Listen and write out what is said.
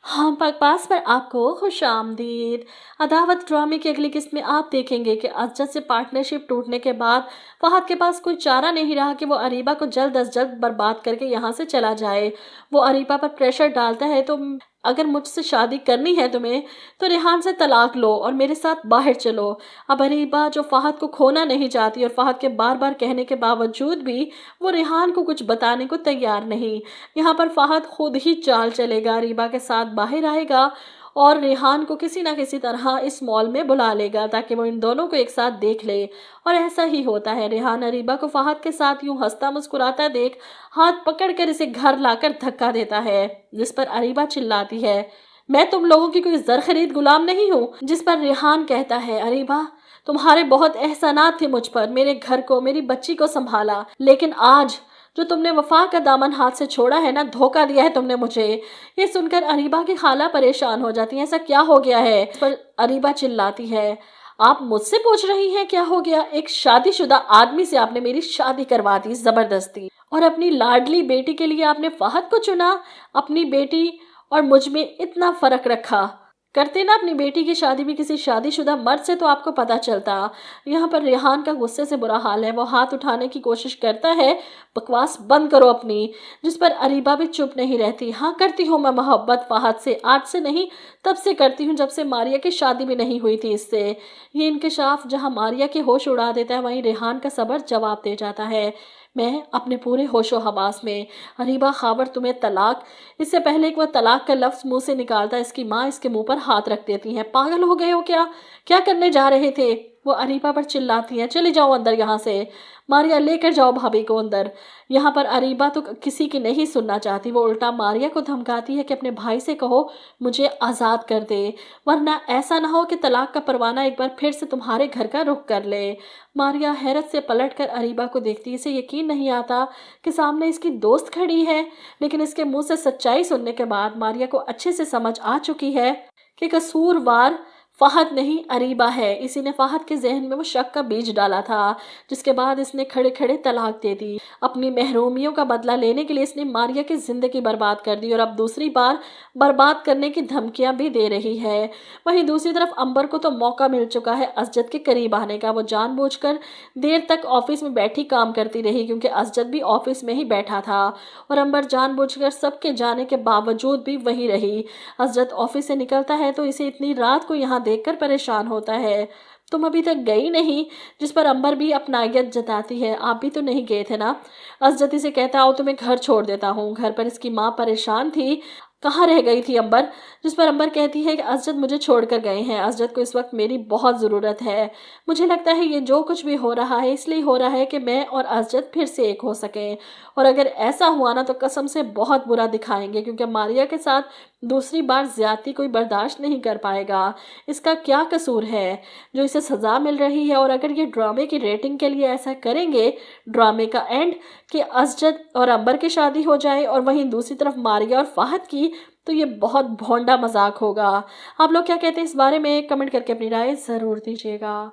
हाँ, बकवास पर आपको खुश आमदीद। अदावत ड्रामे की अगली किस्त में आप देखेंगे कि अजद से पार्टनरशिप टूटने के बाद फहद के पास कोई चारा नहीं रहा कि वो अरीबा को जल्द अज जल्द बर्बाद करके यहाँ से चला जाए। वो अरीबा पर प्रेशर डालता है तो अगर मुझसे शादी करनी है तुम्हें तो रेहान से तलाक लो और मेरे साथ बाहर चलो। अब अरीबा जो फहद को खोना नहीं चाहती और फहद के बार बार कहने के बावजूद भी वो रेहान को कुछ बताने को तैयार नहीं। यहाँ पर फहद खुद ही चाल चलेगा, अरीबा के साथ बाहर आएगा और रेहान को किसी ना किसी तरह इस मॉल में बुला लेगा ताकि वो इन दोनों को एक साथ देख ले। और ऐसा ही होता है। रेहान अरीबा को फहद के साथ यूं हंसता मुस्कुराता देख हाथ पकड़कर इसे घर लाकर धक्का देता है, जिस पर अरीबा चिल्लाती है, मैं तुम लोगों की कोई जर खरीद गुलाम नहीं हूँ। जिस पर रेहान कहता है, अरीबा तुम्हारे बहुत एहसानात थे मुझ पर, मेरे घर को मेरी बच्ची को संभाला, लेकिन आज जो तुमने वफा का दामन हाथ से छोड़ा है ना, धोखा दिया है तुमने मुझे। ये सुनकर अरीबा की खाला परेशान हो जाती है, ऐसा क्या हो गया है। इस पर अरीबा चिल्लाती है, आप मुझसे पूछ रही हैं क्या हो गया? एक शादीशुदा आदमी से आपने मेरी शादी करवा दी जबरदस्ती, और अपनी लाडली बेटी के लिए आपने फहद को चुना। अपनी बेटी और मुझ में इतना फर्क रखा, करते ना अपनी बेटी की शादी भी किसी शादीशुदा मर्द से तो आपको पता चलता। यहाँ पर रेहान का गुस्से से बुरा हाल है, वो हाथ उठाने की कोशिश करता है, बकवास बंद करो अपनी। जिस पर अरीबा भी चुप नहीं रहती। हाँ करती हूँ मैं मोहब्बत फहद से, आज से नहीं तब से करती हूँ जब से मारिया की शादी भी नहीं हुई थी इससे। ये इंकशाफ जहाँ मारिया के होश उड़ा देता है वहीं रेहान का सब्र जवाब दे जाता है, मैं अपने पूरे होशो हवास में। अरीबा खाबर तुम्हें तलाक। इससे पहले कि वह तलाक का लफ्ज़ मुंह से निकालता इसकी माँ इसके मुंह पर हाथ रख देती हैं, पागल हो गए हो क्या? क्या करने जा रहे थे? वो अरीबा पर चिल्लाती हैं, चली जाओ अंदर यहाँ से, मारिया लेकर जाओ भाभी को अंदर। यहाँ पर अरीबा तो किसी की नहीं सुनना चाहती, वो उल्टा मारिया को धमकाती है कि अपने भाई से कहो मुझे आज़ाद कर दे, वरना ऐसा ना हो कि तलाक का परवाना एक बार फिर से तुम्हारे घर का रुख कर ले। मारिया हैरत से पलटकर अरीबा को देखती है, इसे यकीन नहीं आता कि सामने इसकी दोस्त खड़ी है, लेकिन इसके मुंह से सच्चाई सुनने के बाद मारिया को अच्छे से समझ आ चुकी है कि कसूरवार फहद नहीं अरीबा है। इसी ने फहद के जहन में वो शक का बीज डाला था, जिसके बाद इसने खड़े खड़े तलाक दे दी। अपनी महरूमियों का बदला लेने के लिए इसने मारिया की जिंदगी बर्बाद कर दी और अब दूसरी बार बर्बाद करने की धमकियां भी दे रही है। वहीं दूसरी तरफ अंबर को तो मौका मिल चुका है असजद के करीब आने का। वो जानबूझकर देर तक ऑफिस में बैठी काम करती रही क्योंकि असजद भी ऑफिस में ही बैठा था, और अंबर जानबूझकर सबके जाने के बावजूद भी वही रही। असजद ऑफिस से निकलता है तो इसे इतनी रात को यहाँ देखकर परेशान होता है, तुम अभी तक गई नहीं? जिस पर अंबर भी अपनायत जताती है, आप भी तो नहीं गए थे ना। असजद इसे कहता आओ तुम्हें घर छोड़ देता हूँ। घर पर इसकी माँ परेशान थी, कहाँ रह गई थी अंबर? जिस पर अंबर कहती है कि असजद मुझे छोड़कर गए हैं, असजद को इस वक्त मेरी बहुत ज़रूरत है। मुझे लगता है ये जो कुछ भी हो रहा है इसलिए हो रहा है कि मैं और असजद फिर से एक हो सकें, और अगर ऐसा हुआ ना तो कसम से बहुत बुरा दिखाएंगे, क्योंकि मारिया के साथ दूसरी बार ज्यादती कोई बर्दाश्त नहीं कर पाएगा। इसका क्या कसूर है जो इसे सज़ा मिल रही है? और अगर ये ड्रामे की रेटिंग के लिए ऐसा करेंगे, ड्रामे का एंड कि असजद और अंबर की शादी हो जाए और वहीं दूसरी तरफ मारिया और फहद की, तो ये बहुत भोंडा मजाक होगा। आप लोग क्या कहते हैं इस बारे में? कमेंट करके अपनी राय ज़रूर दीजिएगा।